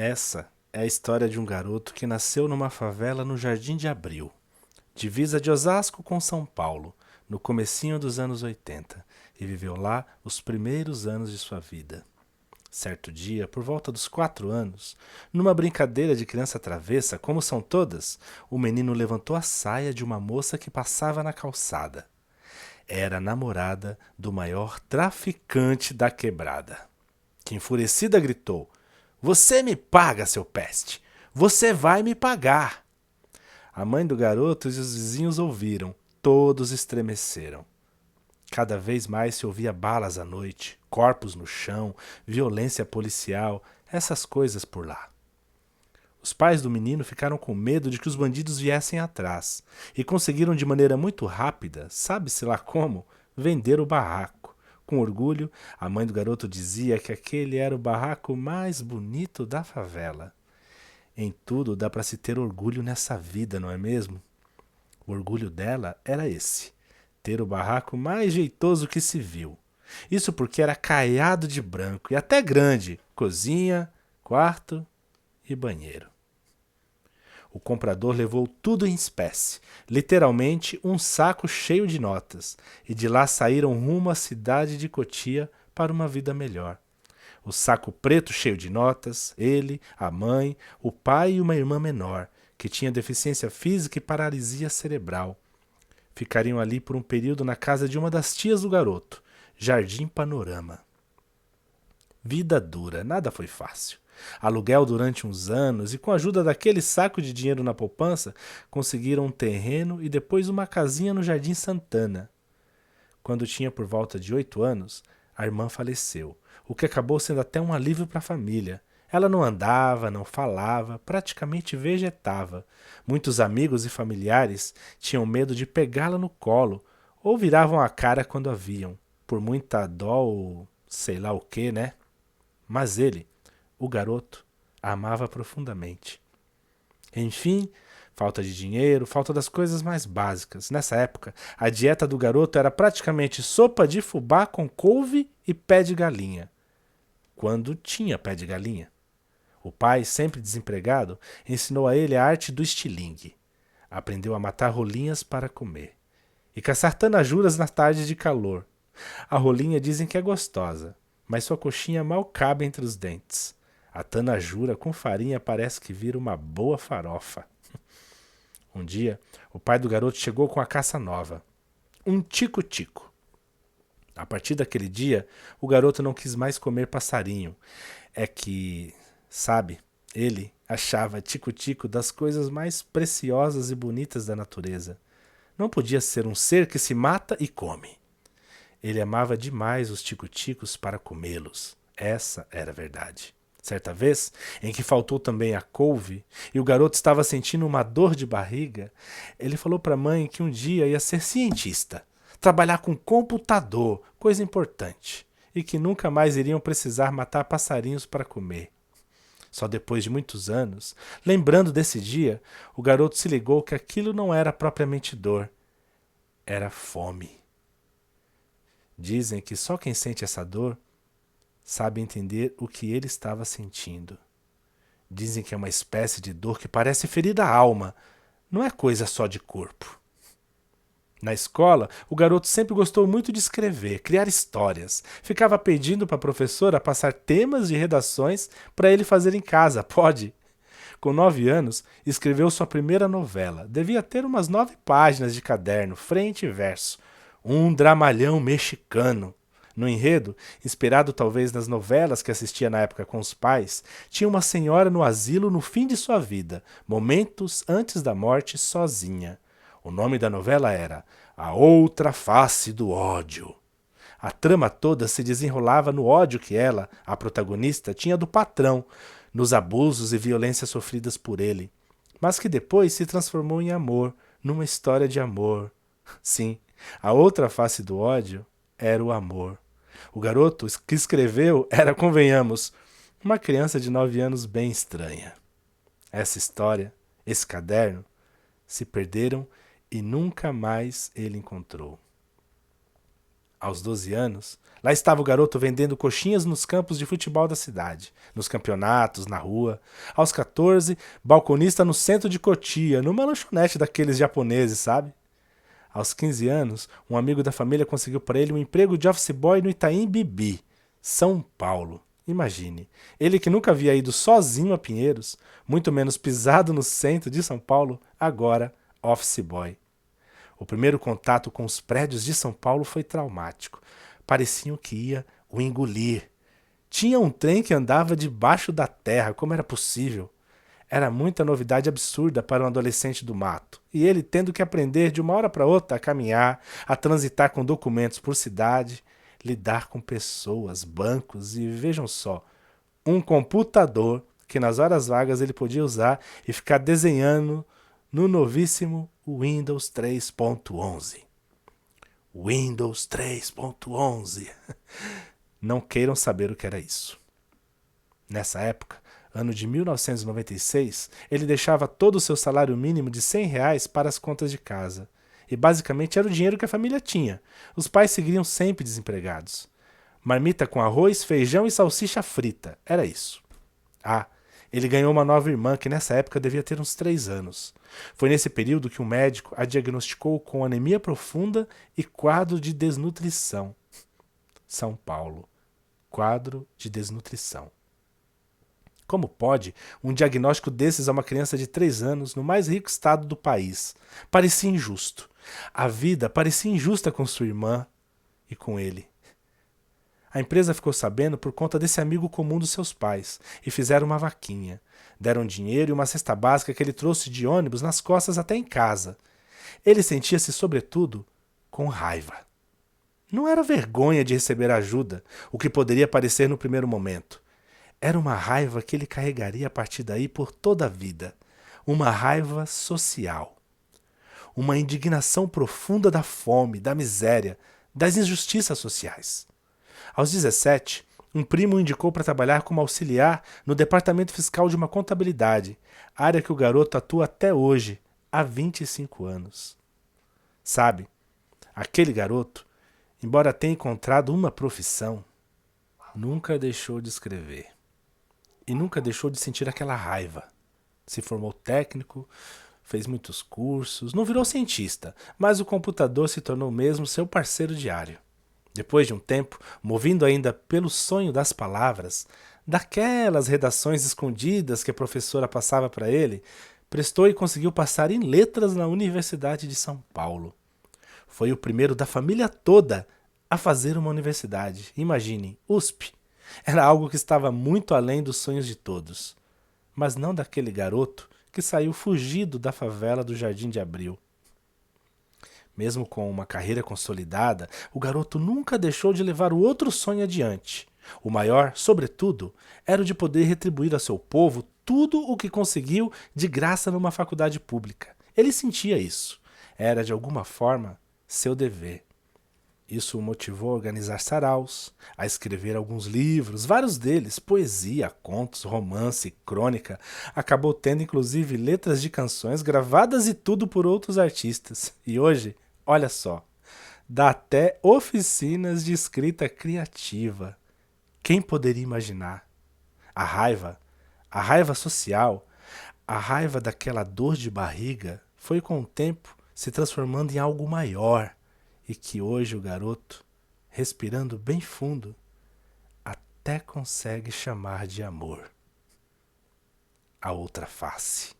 Essa é a história de um garoto que nasceu numa favela no Jardim de Abril, divisa de Osasco com São Paulo, no comecinho dos anos 80, e viveu lá os primeiros anos de sua vida. Certo dia, por volta dos 4 anos, numa brincadeira de criança travessa, como são todas, o menino levantou a saia de uma moça que passava na calçada. Era a namorada do maior traficante da quebrada, que enfurecida gritou: "Você me paga, seu peste! Você vai me pagar!" A mãe do garoto e os vizinhos ouviram. Todos estremeceram. Cada vez mais se ouvia balas à noite, corpos no chão, violência policial, essas coisas por lá. Os pais do menino ficaram com medo de que os bandidos viessem atrás e conseguiram de maneira muito rápida, sabe-se lá como, vender o barraco. Com orgulho, a mãe do garoto dizia que aquele era o barraco mais bonito da favela. Em tudo dá para se ter orgulho nessa vida, não é mesmo? O orgulho dela era esse: ter o barraco mais jeitoso que se viu. Isso porque era caiado de branco e até grande, cozinha, quarto e banheiro. O comprador levou tudo em espécie, literalmente um saco cheio de notas, e de lá saíram rumo à cidade de Cotia para uma vida melhor. O saco preto cheio de notas, ele, a mãe, o pai e uma irmã menor, que tinha deficiência física e paralisia cerebral. Ficariam ali por um período na casa de uma das tias do garoto, Jardim Panorama. Vida dura, nada foi fácil. Aluguel durante uns anos e, com a ajuda daquele saco de dinheiro na poupança, conseguiram um terreno e depois uma casinha no Jardim Santana. Quando tinha por volta de 8 anos, a irmã faleceu, o que acabou sendo até um alívio para a família. Ela não andava, não falava, praticamente vegetava. Muitos amigos e familiares tinham medo de pegá-la no colo ou viravam a cara quando a viam, por muita dó ou sei lá o que, né? Mas ele, o garoto, a amava profundamente. Enfim, falta de dinheiro, falta das coisas mais básicas. Nessa época, a dieta do garoto era praticamente sopa de fubá com couve e pé de galinha. Quando tinha pé de galinha. O pai, sempre desempregado, ensinou a ele a arte do estilingue. Aprendeu a matar rolinhas para comer. E caçar tanajuras nas tardes de calor. A rolinha dizem que é gostosa, mas sua coxinha mal cabe entre os dentes. A tanajura com farinha parece que vira uma boa farofa. Um dia, o pai do garoto chegou com a caça nova. Um tico-tico. A partir daquele dia, o garoto não quis mais comer passarinho. É que, sabe, ele achava tico-tico das coisas mais preciosas e bonitas da natureza. Não podia ser um ser que se mata e come. Ele amava demais os tico-ticos para comê-los. Essa era a verdade. Certa vez, em que faltou também a couve e o garoto estava sentindo uma dor de barriga, ele falou para a mãe que um dia ia ser cientista, trabalhar com computador, coisa importante, e que nunca mais iriam precisar matar passarinhos para comer. Só depois de muitos anos, lembrando desse dia, o garoto se ligou que aquilo não era propriamente dor, era fome. Dizem que só quem sente essa dor sabe entender o que ele estava sentindo. Dizem que é uma espécie de dor que parece ferir a alma, não é coisa só de corpo. Na escola, o garoto sempre gostou muito de escrever, criar histórias. Ficava pedindo para a professora passar temas de redações para ele fazer em casa, pode? Com 9 anos, escreveu sua primeira novela. Devia ter umas 9 páginas de caderno, frente e verso. Um dramalhão mexicano. No enredo, inspirado talvez nas novelas que assistia na época com os pais, tinha uma senhora no asilo no fim de sua vida, momentos antes da morte, sozinha. O nome da novela era A Outra Face do Ódio. A trama toda se desenrolava no ódio que ela, a protagonista, tinha do patrão, nos abusos e violências sofridas por ele, mas que depois se transformou em amor, numa história de amor. Sim, a outra face do ódio era o amor. O garoto que escreveu era, convenhamos, uma criança de 9 anos bem estranha. Essa história, esse caderno, se perderam e nunca mais ele encontrou. Aos 12 anos, lá estava o garoto vendendo coxinhas nos campos de futebol da cidade, nos campeonatos, na rua. Aos 14, balconista no centro de Cotia, numa lanchonete daqueles japoneses, sabe? Aos 15 anos, um amigo da família conseguiu para ele um emprego de office boy no Itaim Bibi, São Paulo. Imagine, ele que nunca havia ido sozinho a Pinheiros, muito menos pisado no centro de São Paulo, agora office boy. O primeiro contato com os prédios de São Paulo foi traumático. Pareciam que ia o engolir. Tinha um trem que andava debaixo da terra, como era possível? Era muita novidade absurda para um adolescente do mato. E ele tendo que aprender de uma hora para outra a caminhar, a transitar com documentos por cidade, lidar com pessoas, bancos e, vejam só, um computador que nas horas vagas ele podia usar e ficar desenhando no novíssimo Windows 3.11. Windows 3.11. Não queiram saber o que era isso. Nessa época, ano de 1996, ele deixava todo o seu salário mínimo de R$ 100 para as contas de casa. E basicamente era o dinheiro que a família tinha. Os pais seguiriam sempre desempregados. Marmita com arroz, feijão e salsicha frita. Era isso. Ah, ele ganhou uma nova irmã que nessa época devia ter uns 3 anos. Foi nesse período que um médico a diagnosticou com anemia profunda e quadro de desnutrição. São Paulo. Quadro de desnutrição. Como pode um diagnóstico desses a uma criança de 3 anos no mais rico estado do país? Parecia injusto. A vida parecia injusta com sua irmã e com ele. A empresa ficou sabendo por conta desse amigo comum dos seus pais e fizeram uma vaquinha. Deram dinheiro e uma cesta básica que ele trouxe de ônibus nas costas até em casa. Ele sentia-se, sobretudo, com raiva. Não era vergonha de receber ajuda, o que poderia parecer no primeiro momento. Era uma raiva que ele carregaria a partir daí por toda a vida. Uma raiva social. Uma indignação profunda da fome, da miséria, das injustiças sociais. Aos 17, um primo o indicou para trabalhar como auxiliar no departamento fiscal de uma contabilidade, área que o garoto atua até hoje, há 25 anos. Sabe, aquele garoto, embora tenha encontrado uma profissão, nunca deixou de escrever. E nunca deixou de sentir aquela raiva. Se formou técnico, fez muitos cursos, não virou cientista, mas o computador se tornou mesmo seu parceiro diário. Depois de um tempo, movido ainda pelo sonho das palavras, daquelas redações escondidas que a professora passava para ele, prestou e conseguiu passar em letras na Universidade de São Paulo. Foi o primeiro da família toda a fazer uma universidade. Imaginem, USP. Era algo que estava muito além dos sonhos de todos. Mas não daquele garoto que saiu fugido da favela do Jardim de Abril. Mesmo com uma carreira consolidada, o garoto nunca deixou de levar o outro sonho adiante. O maior, sobretudo, era o de poder retribuir a seu povo tudo o que conseguiu de graça numa faculdade pública. Ele sentia isso. Era, de alguma forma, seu dever. Isso o motivou a organizar saraus, a escrever alguns livros, vários deles, poesia, contos, romance, crônica. Acabou tendo inclusive letras de canções gravadas e tudo por outros artistas. E hoje, olha só, dá até oficinas de escrita criativa. Quem poderia imaginar? A raiva social, a raiva daquela dor de barriga foi com o tempo se transformando em algo maior. E que hoje o garoto, respirando bem fundo, até consegue chamar de amor. A outra face.